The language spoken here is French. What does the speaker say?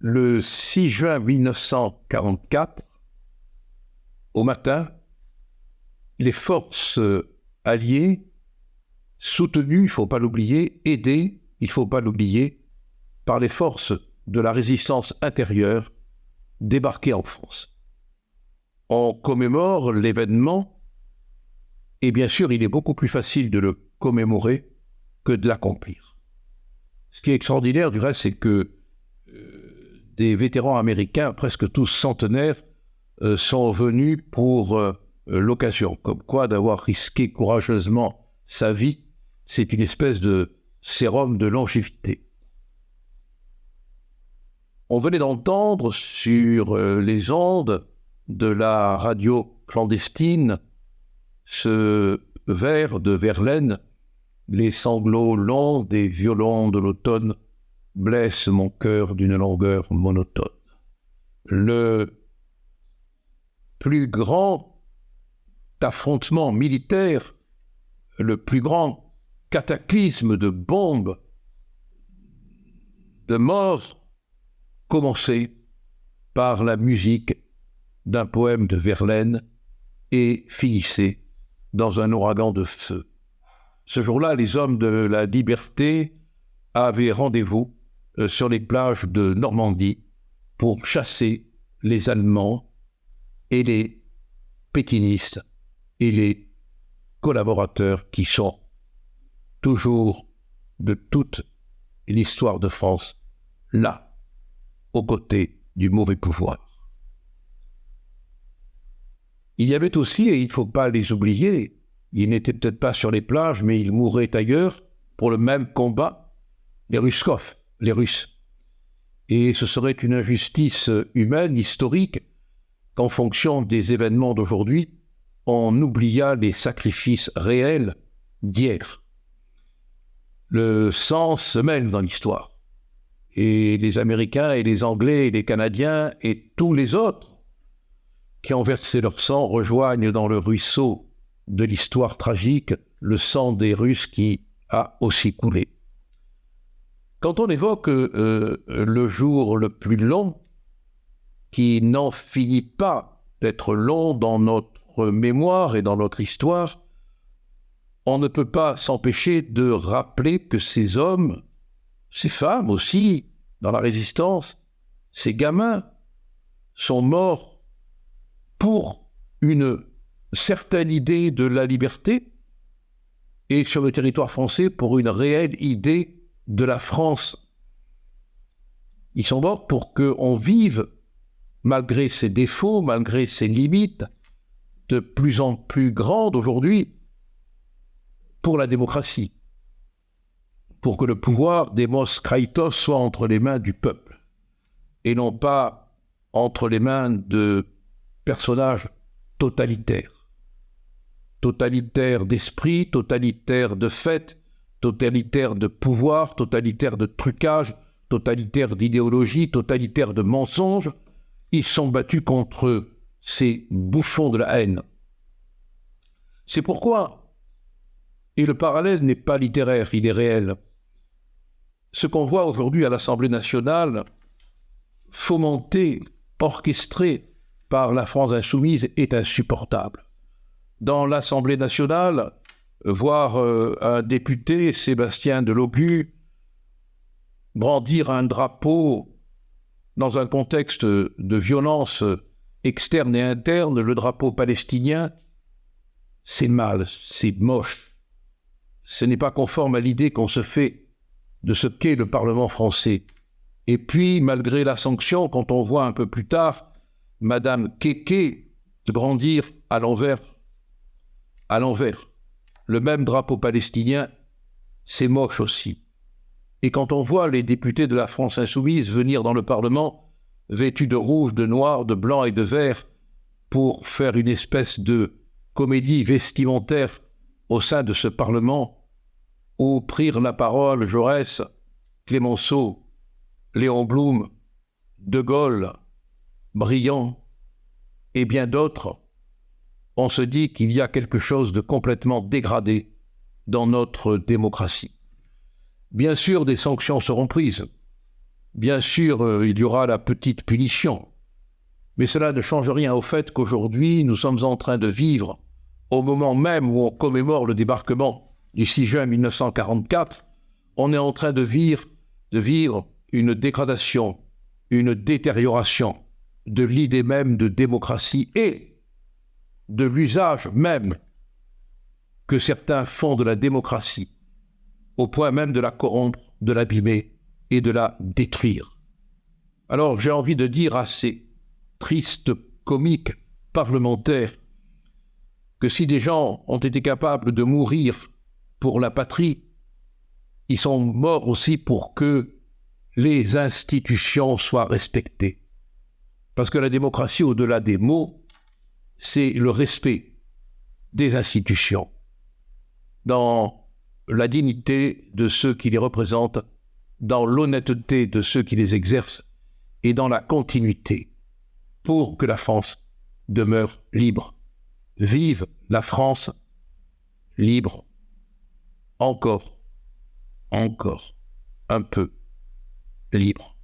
Le 6 juin 1944, au matin, les forces alliées, soutenues, il ne faut pas l'oublier, aidées, il ne faut pas l'oublier, par les forces de la résistance intérieure, débarquaient en France. On commémore l'événement, et bien sûr, il est beaucoup plus facile de le commémorer que de l'accomplir. Ce qui est extraordinaire, du reste, c'est que des vétérans américains, presque tous centenaires, sont venus pour l'occasion. Comme quoi, d'avoir risqué courageusement sa vie, c'est une espèce de sérum de longévité. On venait d'entendre sur les ondes de la radio clandestine ce vers de Verlaine, « Les sanglots longs des violons de l'automne blessent mon cœur d'une longueur monotone ». Le plus grand affrontement militaire, le plus grand cataclysme de bombes, de morts, commençait par la musique d'un poème de Verlaine et finissait dans un ouragan de feu. Ce jour-là, les hommes de la liberté avaient rendez-vous sur les plages de Normandie pour chasser les Allemands et les pétinistes et les collaborateurs qui sont toujours de toute l'histoire de France là, aux côtés du mauvais pouvoir. Il y avait aussi, et il ne faut pas les oublier, ils n'étaient peut-être pas sur les plages, mais ils mouraient ailleurs pour le même combat, les Ruskov, les Russes. Et ce serait une injustice humaine, historique, qu'en fonction des événements d'aujourd'hui, on oubliât les sacrifices réels d'hier. Le sang se mêle dans l'histoire. Et les Américains et les Anglais et les Canadiens et tous les autres qui ont versé leur sang rejoignent dans le ruisseau de l'histoire tragique le sang des Russes qui a aussi coulé. Quand on évoque le jour le plus long, qui n'en finit pas d'être long dans notre mémoire et dans notre histoire, on ne peut pas s'empêcher de rappeler que ces hommes, ces femmes aussi, dans la résistance, ces gamins, sont morts pour une certaine idée de la liberté et sur le territoire français pour une réelle idée de la France. Ils sont morts pour qu'on vive, malgré ses défauts, malgré ses limites, de plus en plus grandes aujourd'hui, pour la démocratie, pour que le pouvoir demos kraitos soit entre les mains du peuple, et non pas entre les mains de personnages totalitaires. Totalitaires d'esprit, totalitaires de fait, totalitaires de pouvoir, totalitaires de trucage, totalitaires d'idéologie, totalitaires de mensonges. Ils sont battus contre ces bouffons de la haine. C'est pourquoi, et le parallèle n'est pas littéraire, il est réel, ce qu'on voit aujourd'hui à l'Assemblée nationale, fomenté, orchestré par la France insoumise, est insupportable. Dans l'Assemblée nationale, voir un député, Sébastien Delogu, brandir un drapeau dans un contexte de violence externe et interne, le drapeau palestinien, c'est mal, c'est moche. Ce n'est pas conforme à l'idée qu'on se fait de ce qu'est le Parlement français. Et puis, malgré la sanction, quand on voit un peu plus tard Madame Keke brandir à l'envers, le même drapeau palestinien, c'est moche aussi. Et quand on voit les députés de la France insoumise venir dans le Parlement, vêtus de rouge, de noir, de blanc et de vert, pour faire une espèce de comédie vestimentaire au sein de ce Parlement, où prirent la parole Jaurès, Clémenceau Léon Blum, De Gaulle, Briand et bien d'autres, on se dit qu'il y a quelque chose de complètement dégradé dans notre démocratie. Bien sûr, des sanctions seront prises. Bien sûr, il y aura la petite punition. Mais cela ne change rien au fait qu'aujourd'hui, nous sommes en train de vivre, au moment même où on commémore le débarquement du 6 juin 1944, on est en train de vivre une dégradation, une détérioration de l'idée même de démocratie et de l'usage même que certains font de la démocratie, au point même de la corrompre, de l'abîmer et de la détruire. Alors j'ai envie de dire à ces tristes comiques parlementaires que si des gens ont été capables de mourir pour la patrie, ils sont morts aussi pour que les institutions soient respectées. Parce que la démocratie, au-delà des mots, c'est le respect des institutions, dans la dignité de ceux qui les représentent, dans l'honnêteté de ceux qui les exercent et dans la continuité pour que la France demeure libre. Vive la France libre, encore un peu libre.